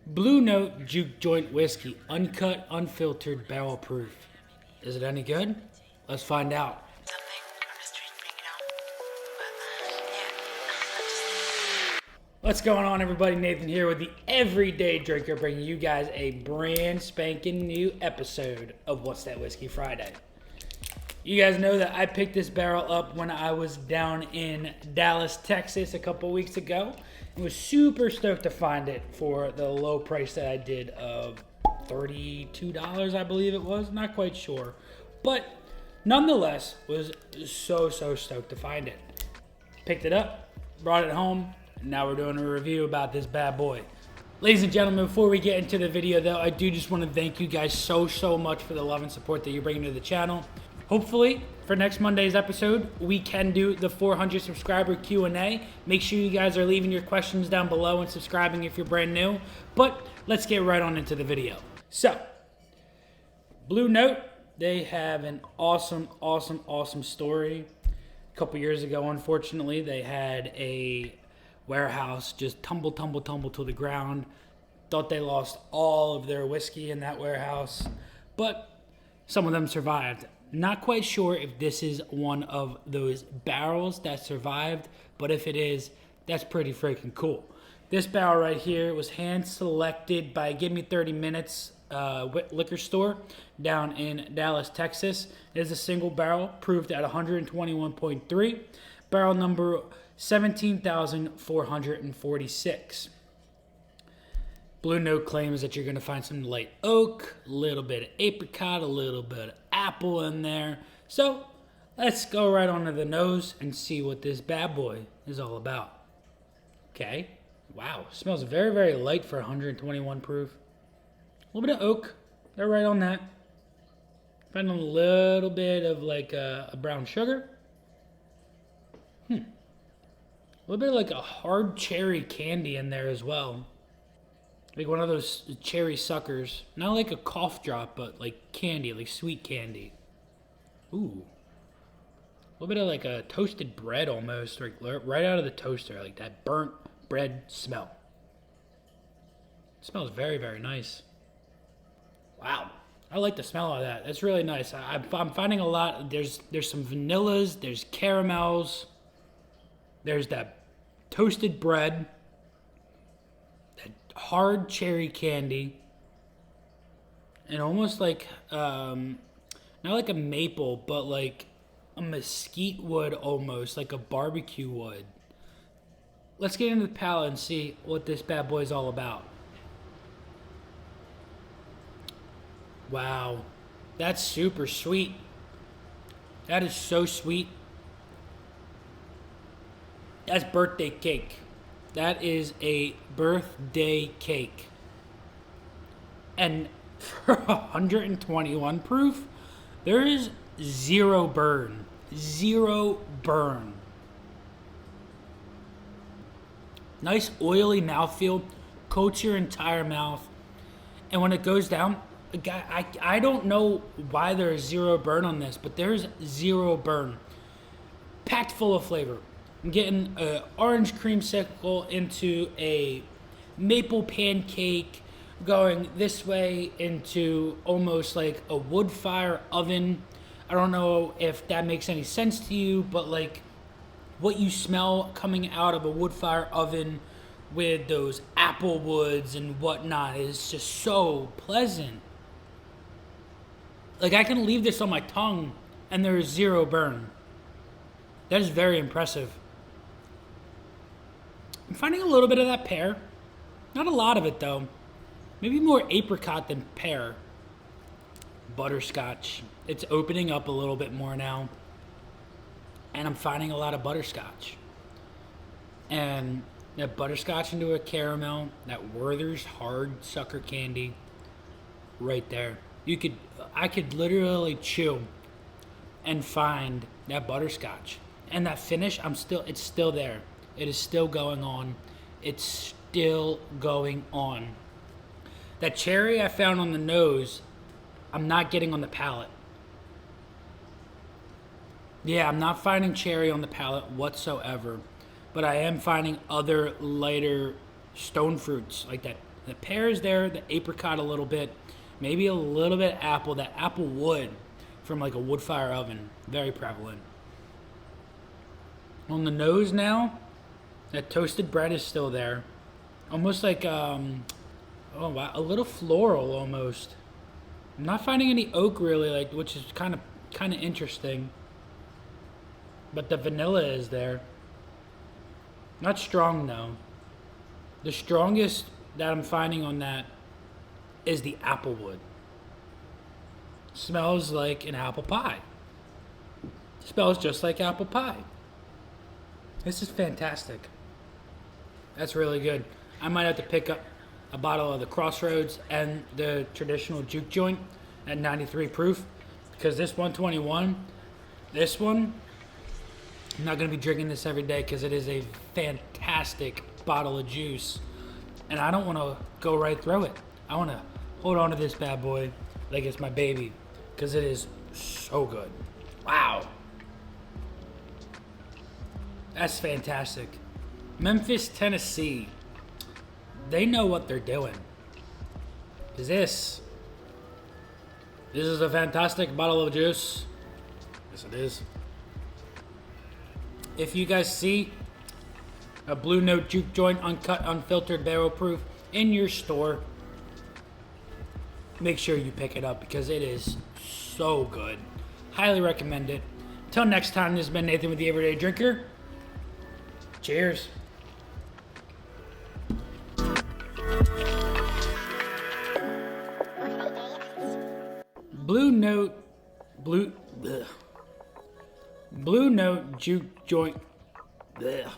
Blue Note Juke Joint Whiskey, uncut, unfiltered, barrel proof. Is it any good? Let's find out. What's going on, everybody? Nathan here with the Everyday Drinker, bringing you guys a brand spanking new episode of What's That Whiskey Friday. You guys know that I picked this barrel up when I was down in Dallas, Texas a couple weeks ago. I was super stoked to find it for the low price that I did of $32, I believe it was. Not quite sure. But nonetheless, was so stoked to find it. Picked it up, brought it home, and now we're doing a review about this bad boy. Ladies and gentlemen, before we get into the video though, I do just want to thank you guys so much for the love and support that you're bringing to the channel. Hopefully, for next Monday's episode, we can do the 400 subscriber Q&A. Make sure you guys are leaving your questions down below and subscribing if you're brand new. But let's get right on into the video. So, Blue Note, they have an awesome story. A couple years ago, unfortunately, they had a warehouse just tumble to the ground. Thought they lost all of their whiskey in that warehouse, but some of them survived. Not quite sure if this is one of those barrels that survived, but if it is, that's pretty freaking cool. This barrel right here was hand selected by Give Me 30 Minutes liquor store down in Dallas, Texas. It is a single barrel, proved at 121.3, barrel number 17,446. Blue Note claims that you're going to find some light oak, a little bit of apricot, a little bit of apple in there. So let's go right onto the nose and see what this bad boy is all about. Okay. Wow. Smells very light for 121 proof. A little bit of oak. They're right on that. Find a little bit of like a brown sugar. A little bit of like a hard cherry candy in there as well. Like one of those cherry suckers. Not like a cough drop, but like candy, like sweet candy. Ooh. A little bit of like a toasted bread almost, like right out of the toaster. Like that burnt bread smell. It smells very nice. Wow. I like the smell of that. That's really nice. I'm finding a lot. There's some vanillas. There's caramels. There's that toasted bread. Hard cherry candy, and almost like not like a maple, but like a mesquite wood, almost like a barbecue wood. Let's get into the palate and see what this bad boy is all about. Wow, that's super sweet. That is so sweet. That's birthday cake. That is a birthday cake. And for 121 proof, there is zero burn. Zero burn. Nice oily mouthfeel, coats your entire mouth. And when it goes down, I don't know why there is zero burn on this, but there's zero burn. Packed full of flavor. I'm getting an orange creamsicle into a maple pancake, going this way into almost like a wood fire oven. I don't know if that makes any sense to you, but like what you smell coming out of a wood fire oven with those apple woods and whatnot is just so pleasant. Like I can leave this on my tongue and there is zero burn. That is very impressive. I'm finding a little bit of that pear. Not a lot of it, though. Maybe more apricot than pear. Butterscotch. It's opening up a little bit more now. And I'm finding a lot of butterscotch. And that butterscotch into a caramel. That Werther's hard sucker candy. Right there. I could literally chew and find that butterscotch. And that finish, it's still there. It is still going on. It's still going on. That cherry I found on the nose, I'm not getting on the palate. Yeah, I'm not finding cherry on the palate whatsoever. But I am finding other lighter stone fruits, like that The pear is there, the apricot a little bit, maybe a little bit of apple. That apple wood from like a wood fire oven, very prevalent. On the nose now, that toasted bread is still there. Almost like, oh wow, a little floral almost. I'm not finding any oak really, like, which is kind of interesting. But the vanilla is there. Not strong though. The strongest that I'm finding on that is the applewood. Smells like an apple pie. Smells just like apple pie. This is fantastic. That's really good. I might have to pick up a bottle of the Crossroads and the traditional Juke joint at 93 proof, because this 121, this one, I'm not going to be drinking this every day because it is a fantastic bottle of juice, and I don't want to go right through it. I want to hold on to this bad boy like it's my baby, because it is so good. Wow. That's fantastic. Memphis, Tennessee. They know what they're doing. This is a fantastic bottle of juice. Yes, it is. If you guys see a Blue Note Juke joint, uncut, unfiltered, barrel proof in your store, make sure you pick it up because it is so good. Highly recommend it. Until next time, this has been Nathan with the Everyday Drinker. Cheers. Blue Note Juke joint. Ugh.